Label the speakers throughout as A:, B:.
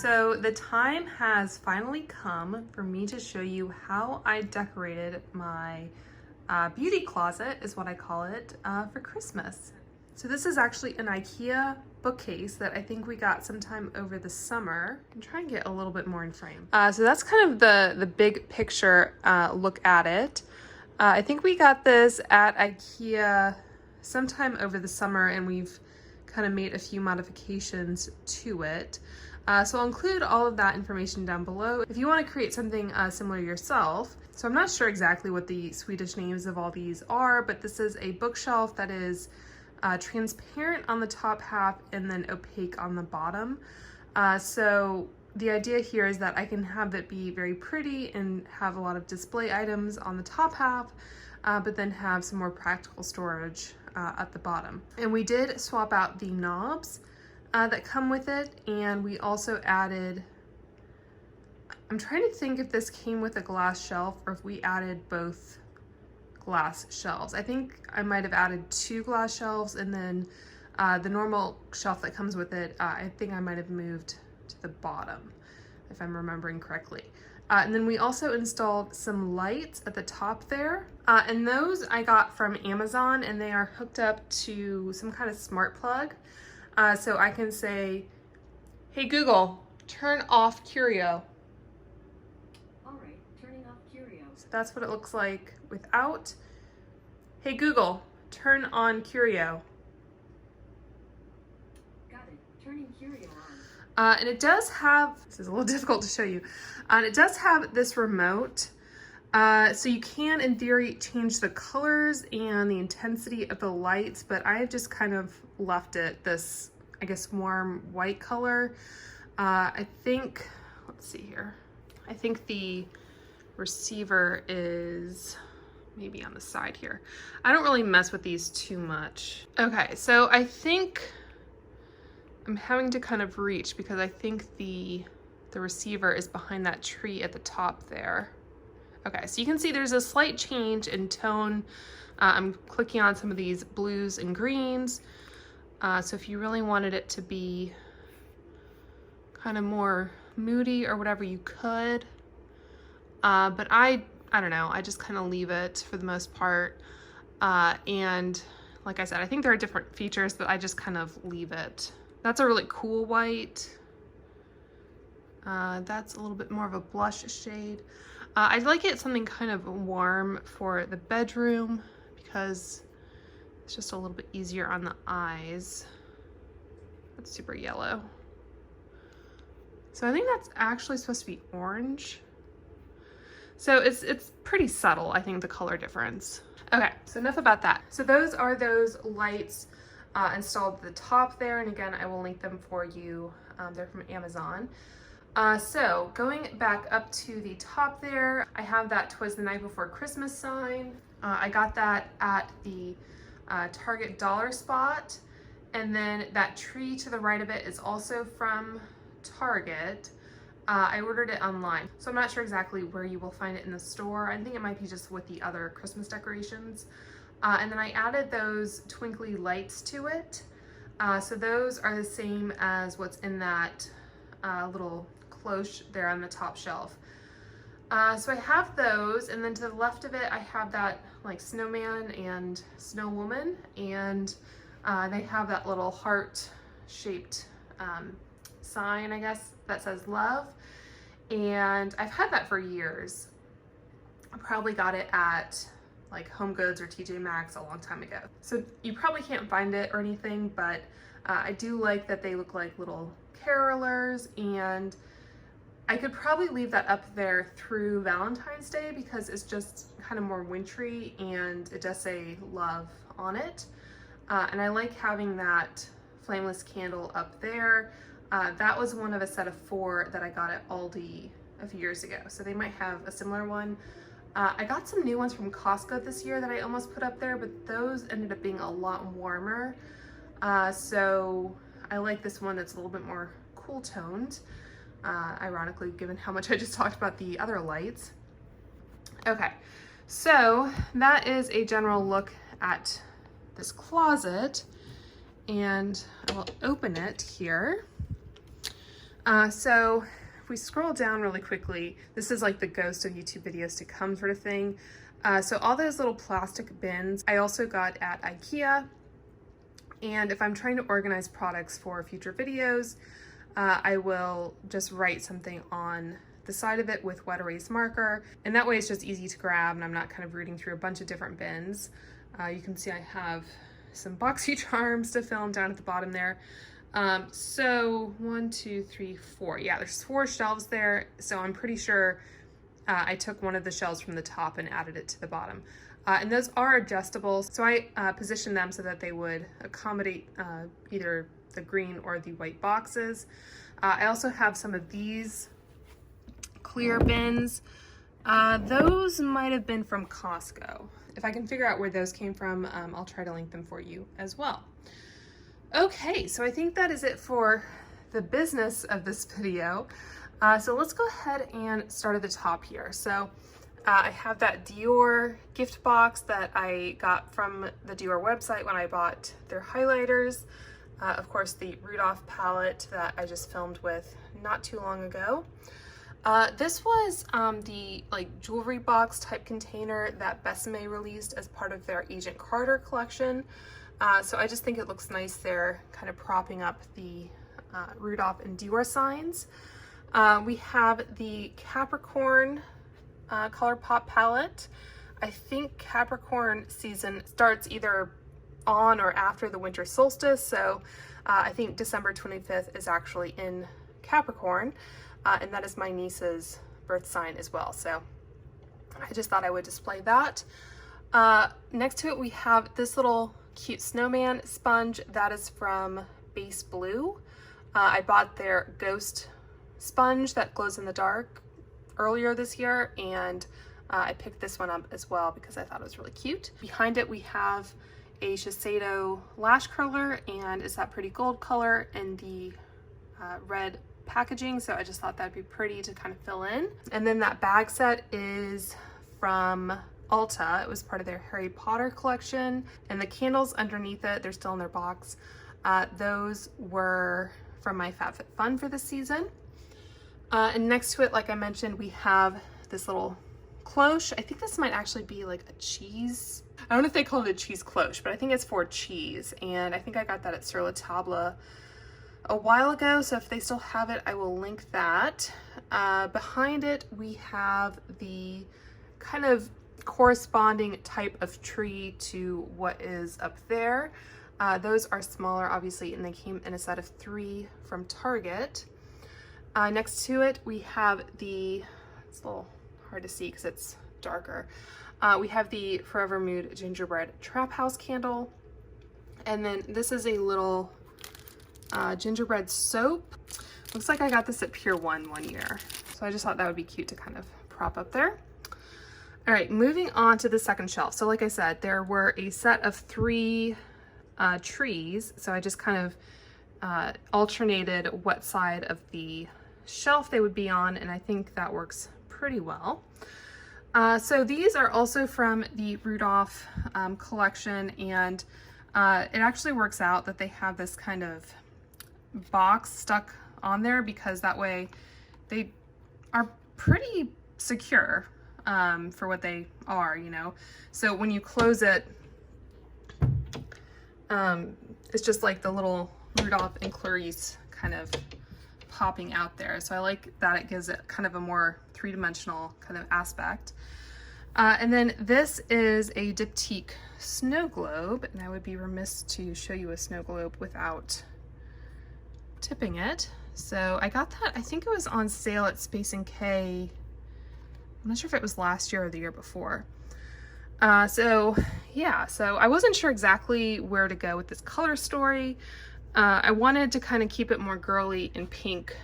A: So the time has finally come for me to show you how I decorated my beauty closet, is what I call it, for Christmas. So this is actually an IKEA bookcase that I think we got sometime over the summer. I'm trying to get a little bit more in frame. So that's kind of the big picture look at it. I think we got this at IKEA sometime over the summer, and we've kind of made a few modifications to it. So I'll include all of that information down below if you want to create something similar yourself. So I'm not sure exactly what the Swedish names of all these are, but this is a bookshelf that is transparent on the top half and then opaque on the bottom. So the idea here is that I can have it be very pretty and have a lot of display items on the top half, but then have some more practical storage at the bottom. And we did swap out the knobs that come with it, and we also added, I'm trying to think if this came with a glass shelf or if we added both glass shelves. I think I might have added 2 glass shelves, and then the normal shelf that comes with it, I think I might have moved to the bottom, if I'm remembering correctly. And then we also installed some lights at the top there, and those I got from Amazon, and they are hooked up to some kind of smart plug. So I can say, hey Google, turn off Curio.
B: All right, turning off Curio.
A: So that's what it looks like without. Hey Google, turn on Curio.
B: Got it, turning Curio on.
A: And it does have, this is a little difficult to show you, and it does have this remote. So you can, in theory, change the colors and the intensity of the lights, but I have just kind of left it this, I guess, warm white color. I think, let's see here. I think the receiver is maybe on the side here. I don't really mess with these too much. Okay, so I think I'm having to kind of reach because I think the receiver is behind that tree at the top there. Okay, so you can see there's a slight change in tone. I'm clicking on some of these blues and greens. So if you really wanted it to be kind of more moody or whatever, you could. But I don't know, I just kind of leave it for the most part. And like I said, I think there are different features, but I just kind of leave it. That's a really cool white. That's a little bit more of a blush shade. I'd like it something kind of warm for the bedroom because it's just a little bit easier on the eyes. That's super yellow. So I think that's actually supposed to be orange. So it's pretty subtle, I think, the color difference. Okay, so enough about that. So those are those lights installed at the top there, and again, I will link them for you. They're from Amazon. So going back up to the top there, I have that "'Twas the Night Before Christmas" sign. I got that at the Target dollar spot, and then that tree to the right of it is also from Target. I ordered it online, so I'm not sure exactly where you will find it in the store. I think it might be just with the other Christmas decorations. And then I added those twinkly lights to it. So those are the same as what's in that little cloche there on the top shelf. So I have those, and then to the left of it I have that like snowman and snow woman, and they have that little heart shaped sign, I guess, that says love, and I've had that for years. I probably got it at like Home Goods or TJ Maxx a long time ago, so you probably can't find it or anything, but I do like that they look like little carolers, and I could probably leave that up there through Valentine's Day because it's just kind of more wintry, and it does say love on it. And I like having that flameless candle up there. That was one of a set of 4 that I got at Aldi a few years ago, so they might have a similar one. I got some new ones from Costco this year that I almost put up there, but those ended up being a lot warmer. So I like this one that's a little bit more cool toned, ironically, given how much I just talked about the other lights. Okay, so that is a general look at this closet, and I will open it here. So if we scroll down really quickly, this is like the ghost of YouTube videos to come sort of thing. So all those little plastic bins I also got at IKEA. And if I'm trying to organize products for future videos, I will just write something on the side of it with wet erase marker. And that way it's just easy to grab and I'm not kind of rooting through a bunch of different bins. You can see I have some boxy charms to film down at the bottom there. So 1, 2, 3, 4. Yeah, there's 4 shelves there. So I'm pretty sure I took one of the shelves from the top and added it to the bottom. And those are adjustable. So I positioned them so that they would accommodate either the green or the white boxes. I also have some of these clear bins. Those might have been from Costco. If I can figure out where those came from, I'll try to link them for you as well. Okay, so I think that is it for the business of this video. So let's go ahead and start at the top here. So I have that Dior gift box that I got from the Dior website when I bought their highlighters. Of course, the Rudolph palette that I just filmed with not too long ago. This was the like jewelry box type container that Besame released as part of their Agent Carter collection. So I just think it looks nice there, kind of propping up the Rudolph and Dior signs. We have the Capricorn ColourPop palette. I think Capricorn season starts either on or after the winter solstice, so I think December 25th is actually in Capricorn, and that is my niece's birth sign as well, so I just thought I would display that. Next to it we have this little cute snowman sponge that is from Base Blue. I bought their ghost sponge that glows in the dark earlier this year, and I picked this one up as well because I thought it was really cute. Behind it we have a Shiseido lash curler, and it's that pretty gold color in the red packaging, so I just thought that'd be pretty to kind of fill in. And then that bag set is from Ulta. It was part of their Harry Potter collection, and the candles underneath it, they're still in their box. Those were from my FabFitFun for this season. And next to it, like I mentioned, we have this little cloche. I think this might actually be like a cheese. I don't know if they call it a cheese cloche, but I think it's for cheese. And I think I got that at Sur La Table a while ago. So if they still have it, I will link that. Behind it, we have the kind of corresponding type of tree to what is up there. Those are smaller, obviously, and they came in a set of 3 from Target. Next to it, we have it's a little hard to see because it's darker. We have the Forever Mood Gingerbread Trap House candle. And then this is a little gingerbread soap. Looks like I got this at Pier 1 one year. So I just thought that would be cute to kind of prop up there. All right, moving on to the second shelf. So like I said, there were a set of 3 trees. So I just kind of alternated what side of the shelf they would be on, and I think that works pretty well. So these are also from the Rudolph collection, and it actually works out that they have this kind of box stuck on there because that way they are pretty secure for what they are, you know. So when you close it, it's just like the little Rudolph and Clarice kind of popping out there. So I like that it gives it kind of a more three-dimensional kind of aspect. And then this is a Diptyque snow globe, and I would be remiss to show you a snow globe without tipping it. So I got that, I think it was on sale at Space NK. I'm not sure if it was last year or the year before. So yeah, so I wasn't sure exactly where to go with this color story. I wanted to kind of keep it more girly and pink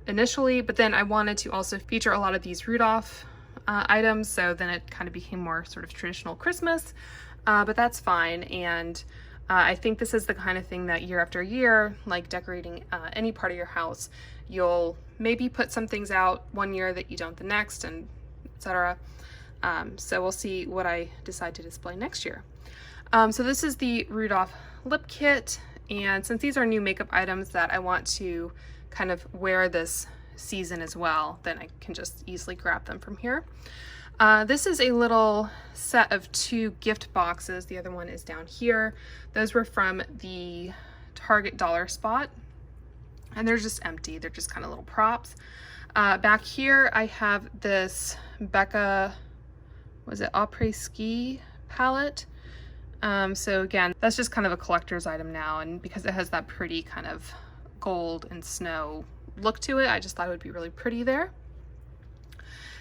A: initially, but then I wanted to also feature a lot of these Rudolph items, so then it kind of became more sort of traditional Christmas, but that's fine. And I think this is the kind of thing that year after year, like decorating any part of your house, you'll maybe put some things out one year that you don't the next, and etc. So we'll see what I decide to display next year. So this is the Rudolph lip kit, And since these are new makeup items that I want to kind of wear this season as well, then I can just easily grab them from here. This is a little set of 2 gift boxes. The other one is down here. Those were from the Target dollar spot, and they're just empty. They're just kind of little props. Back here I have this Becca, was it Après Ski palette? So again, that's just kind of a collector's item now, and because it has that pretty kind of gold and snow look to it, I just thought it would be really pretty there.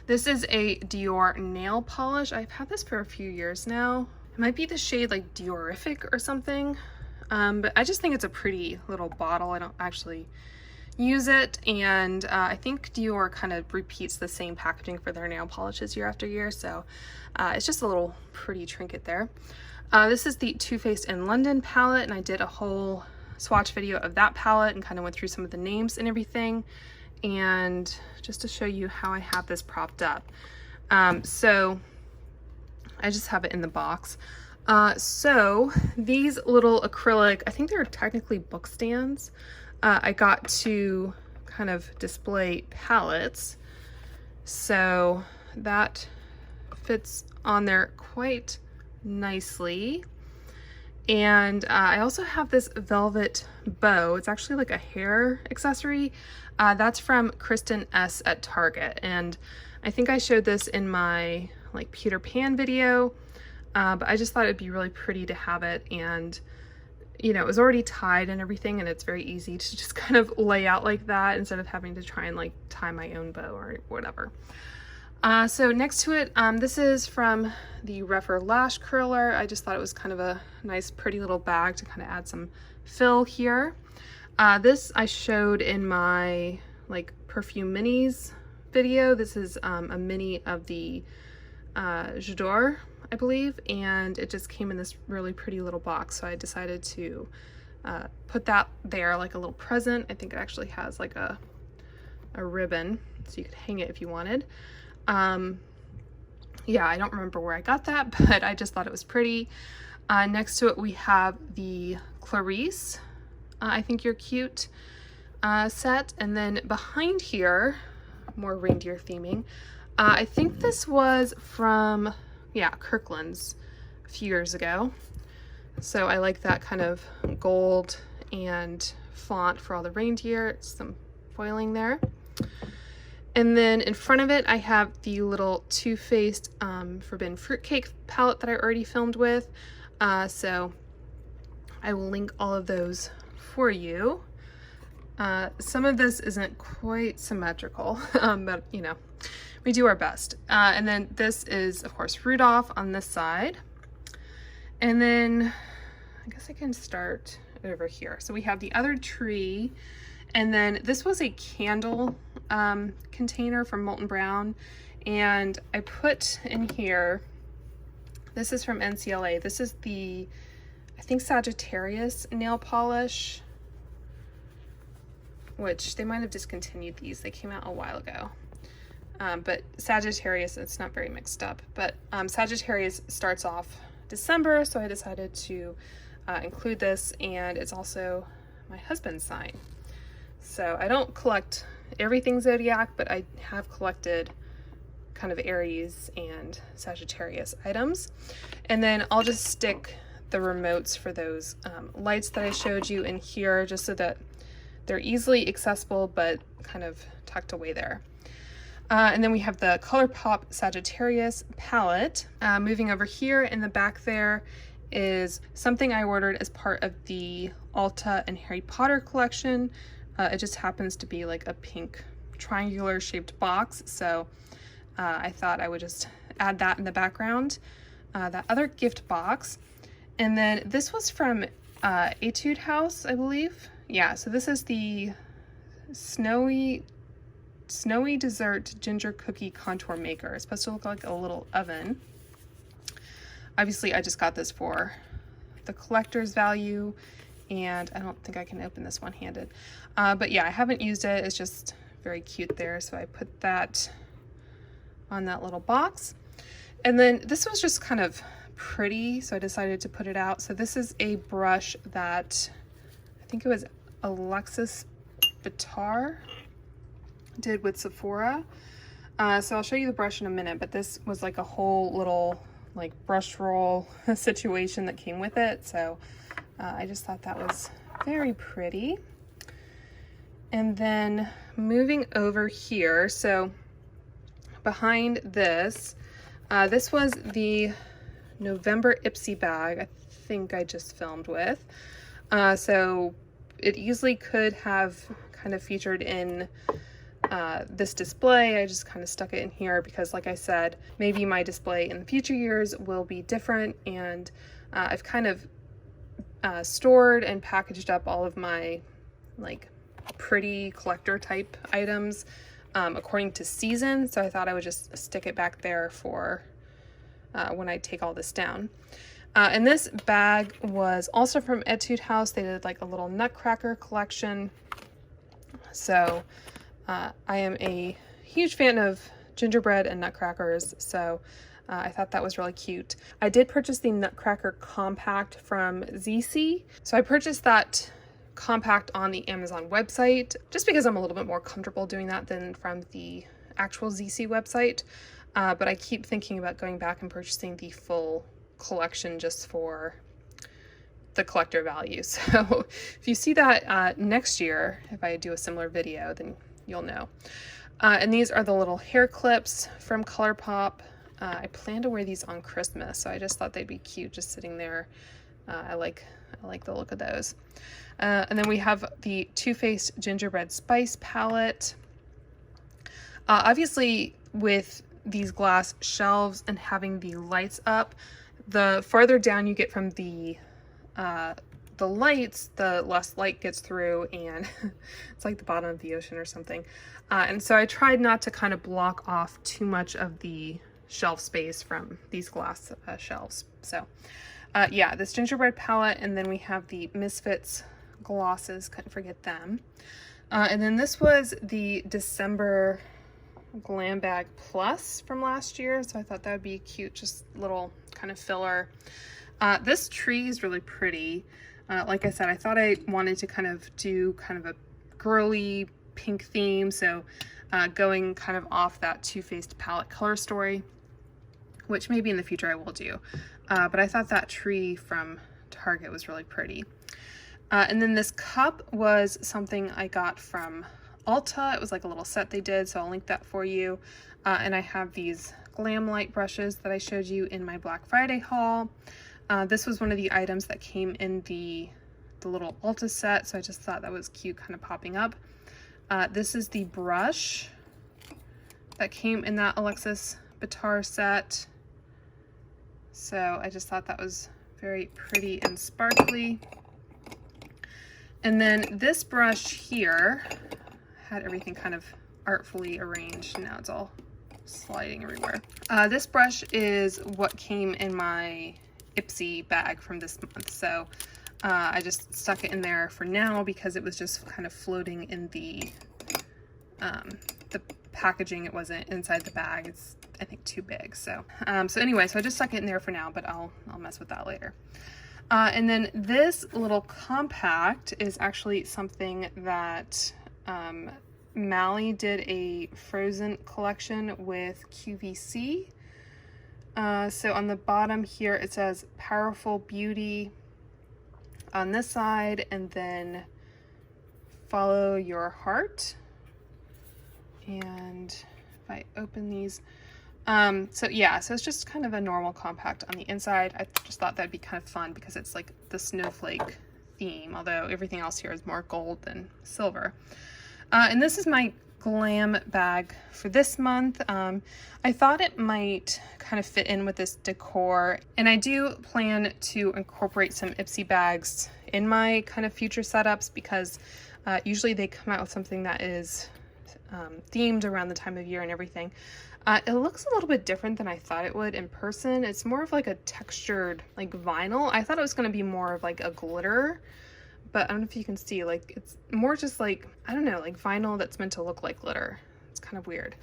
A: This is a Dior nail polish. I've had this for a few years now. It might be the shade like Diorific or something, but I just think it's a pretty little bottle. I don't actually use it, and I think Dior kind of repeats the same packaging for their nail polishes year after year, so it's just a little pretty trinket there. This is the Too Faced in London palette, and I did a whole swatch video of that palette and kind of went through some of the names and everything. And just to show you how I have this propped up. So I just have it in the box. So these little acrylic, I think they're technically book stands, I got to kind of display palettes. So that fits on there quite nicely. And I also have this velvet bow. It's actually like a hair accessory. That's from Kristen S at Target, and I think I showed this in my like Peter Pan video, but I just thought it'd be really pretty to have it, and you know, it was already tied and everything, and it's very easy to just kind of lay out like that instead of having to try and like tie my own bow or whatever. So next to it, this is from the Rephr Lash Curler. I just thought it was kind of a nice pretty little bag to kind of add some fill here. This I showed in my like perfume minis video. This is a mini of the J'adore, I believe, and it just came in this really pretty little box, so I decided to put that there like a little present. I think it actually has like a ribbon, so you could hang it if you wanted. Yeah, I don't remember where I got that, but I just thought it was pretty. Next to it we have the Clarice, I Think You're Cute set, and then behind here, more reindeer theming. I think this was from, yeah, Kirkland's a few years ago. So I like that kind of gold and font for all the reindeer, some foiling there. And then in front of it, I have the little Too Faced Forbidden Fruitcake palette that I already filmed with. So I will link all of those for you. Some of this isn't quite symmetrical, but you know, we do our best. And then this is, of course, Rudolph on this side. And then I guess I can start over here. So we have the other tree. And then this was a candle container from Molton Brown, and I put in here, this is from NCLA. This is the, I think, Sagittarius nail polish, which they might have discontinued these. They came out a while ago. But Sagittarius, it's not very mixed up, but Sagittarius starts off December, so I decided to include this, and it's also my husband's sign. So I don't collect everything zodiac, but I have collected kind of Aries and Sagittarius items. And then I'll just stick the remotes for those lights that I showed you in here, just so that they're easily accessible but kind of tucked away there. And then we have the ColourPop Sagittarius palette. Moving over here in the back there is something I ordered as part of the Ulta and Harry Potter collection. It just happens to be like a pink triangular shaped box, so I thought I would just add that in the background. That other gift box. And then this was from Etude House, I believe. Yeah, so this is the Snowy Dessert Ginger Cookie Contour Maker. It's supposed to look like a little oven. Obviously, I just got this for the collector's value, and I don't think I can open this one-handed. But yeah, I haven't used it. It's just very cute there, so I put that on that little box. And then this was just kind of pretty, so I decided to put it out. So this is a brush that think it was Alexis Bitar did with Sephora. So I'll show you the brush in a minute, but this was like a whole little like brush roll situation that came with it. So I just thought that was very pretty. And then moving over here, so behind this, this was the November Ipsy bag I think I just filmed with. So it easily could have kind of featured in this display. I just kind of stuck it in here because, like I said, maybe my display in the future years will be different, and I've kind of stored and packaged up all of my like pretty collector type items according to season, so I thought I would just stick it back there for when I take all this down. And this bag was also from Etude House. They did like a little nutcracker collection. So I am a huge fan of gingerbread and nutcrackers, so I thought that was really cute. I did purchase the Nutcracker Compact from ZC. So I purchased that compact on the Amazon website just because I'm a little bit more comfortable doing that than from the actual ZC website. But I keep thinking about going back and purchasing the full collection just for the collector value. So if you see that next year, if I do a similar video, then you'll know. And these are the little hair clips from ColourPop. I plan to wear these on Christmas, so I just thought they'd be cute just sitting there. I like the look of those. And then we have the Too Faced Gingerbread Spice palette. Obviously, with these glass shelves and having the lights up, the farther down you get from the lights, the less light gets through, and it's like the bottom of the ocean or something. And so I tried not to kind of block off too much of the shelf space from these glass shelves. So yeah, this gingerbread palette, and then we have the Misfits glosses, couldn't forget them. And then this was the December Glam Bag Plus from last year, so I thought that would be cute, just little kind of filler. This tree is really pretty. Like I said, I thought I wanted to kind of do kind of a girly pink theme, so going kind of off that Too Faced palette color story, which maybe in the future I will do. But I thought that tree from Target was really pretty. And then this cup was something I got from Ulta. It was like a little set they did, so I'll link that for you. And I have these Glam Light brushes that I showed you in my Black Friday haul. This was one of the items that came in the little Ulta set, so I just thought that was cute, kind of popping up. This is the brush that came in that Alexis Bitar set. So I just thought that was very pretty and sparkly. And then this brush here had everything kind of artfully arranged. Now it's all sliding everywhere. This brush is what came in my Ipsy bag from this month. So I just stuck it in there for now because it was just kind of floating in the packaging. It wasn't inside the bag. It's, I think, too big. So anyway, so I just stuck it in there for now, but I'll mess with that later. And then this little compact is actually something that Mally did a Frozen collection with QVC. So on the bottom here it says Powerful Beauty on this side, and then Follow Your Heart. And if I open these, so yeah, so it's just kind of a normal compact on the inside. I just thought that'd be kind of fun because it's like the snowflake theme, although everything else here is more gold than silver. And this is my glam bag for this month. I thought it might kind of fit in with this decor, and I do plan to incorporate some Ipsy bags in my kind of future setups because usually they come out with something that is themed around the time of year and everything. It looks a little bit different than I thought it would in person. It's more of like a textured like vinyl. I thought it was going to be more of like a glitter, but I don't know if you can see, like it's more just like, I don't know, like vinyl that's meant to look like glitter. It's kind of weird.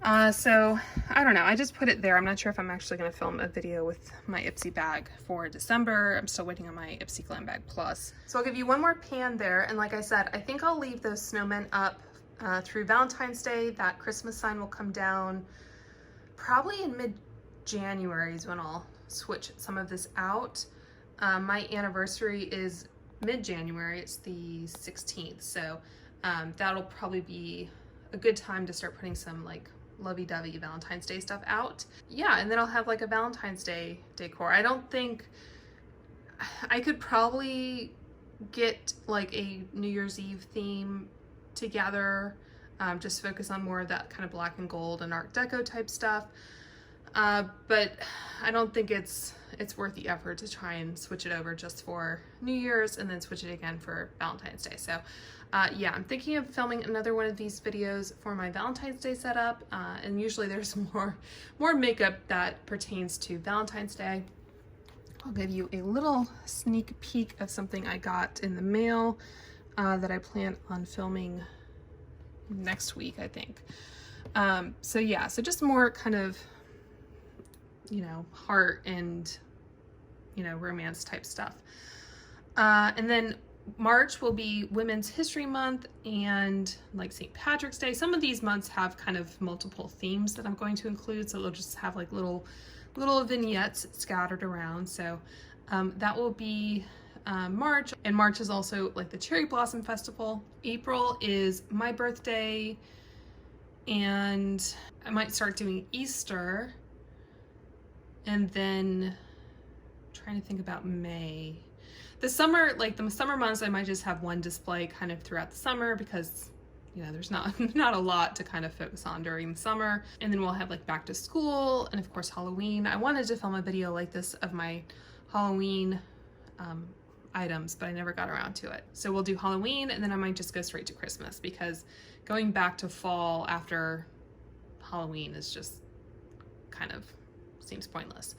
A: So I don't know, I just put it there. I'm not sure if I'm actually going to film a video with my Ipsy bag for December. I'm still waiting on my Ipsy Glam Bag Plus. So I'll give you one more pan there, and like I said, I think I'll leave those snowmen up through Valentine's Day. That Christmas sign will come down probably in mid-January is when I'll switch some of this out. My anniversary is mid-January, it's the 16th, so that'll probably be a good time to start putting some like lovey-dovey Valentine's Day stuff out. Yeah, and then I'll have like a Valentine's Day decor. I don't think I could probably get like a New Year's Eve theme together, just focus on more of that kind of black and gold and Art Deco type stuff. But I don't think it's worth the effort to try and switch it over just for New Year's and then switch it again for Valentine's Day. So yeah, I'm thinking of filming another one of these videos for my Valentine's Day setup, and usually there's more makeup that pertains to Valentine's Day. I'll give you a little sneak peek of something I got in the mail that I plan on filming next week, I think. So yeah, so just more kind of, you know, heart and, you know, romance type stuff. And then March will be Women's History Month and like St. Patrick's Day. Some of these months have kind of multiple themes that I'm going to include, so they'll just have like little vignettes scattered around. So that will be March, and March is also like the Cherry Blossom Festival. April is my birthday, and I might start doing Easter. And then trying to think about May. The summer, like the summer months, I might just have one display kind of throughout the summer because, you know, there's not a lot to kind of focus on during the summer. And then we'll have like back to school and of course Halloween. I wanted to film a video like this of my Halloween items, but I never got around to it. So we'll do Halloween, and then I might just go straight to Christmas because going back to fall after Halloween is just kind of seems pointless.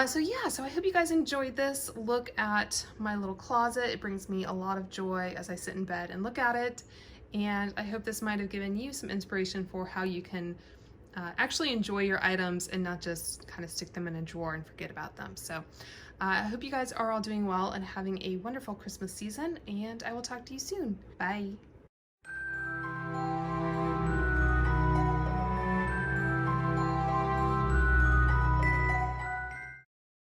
A: So yeah, so I hope you guys enjoyed this look at my little closet. It brings me a lot of joy as I sit in bed and look at it, and I hope this might have given you some inspiration for how you can actually enjoy your items and not just kind of stick them in a drawer and forget about them. So I hope you guys are all doing well and having a wonderful Christmas season, and I will talk to you soon. Bye.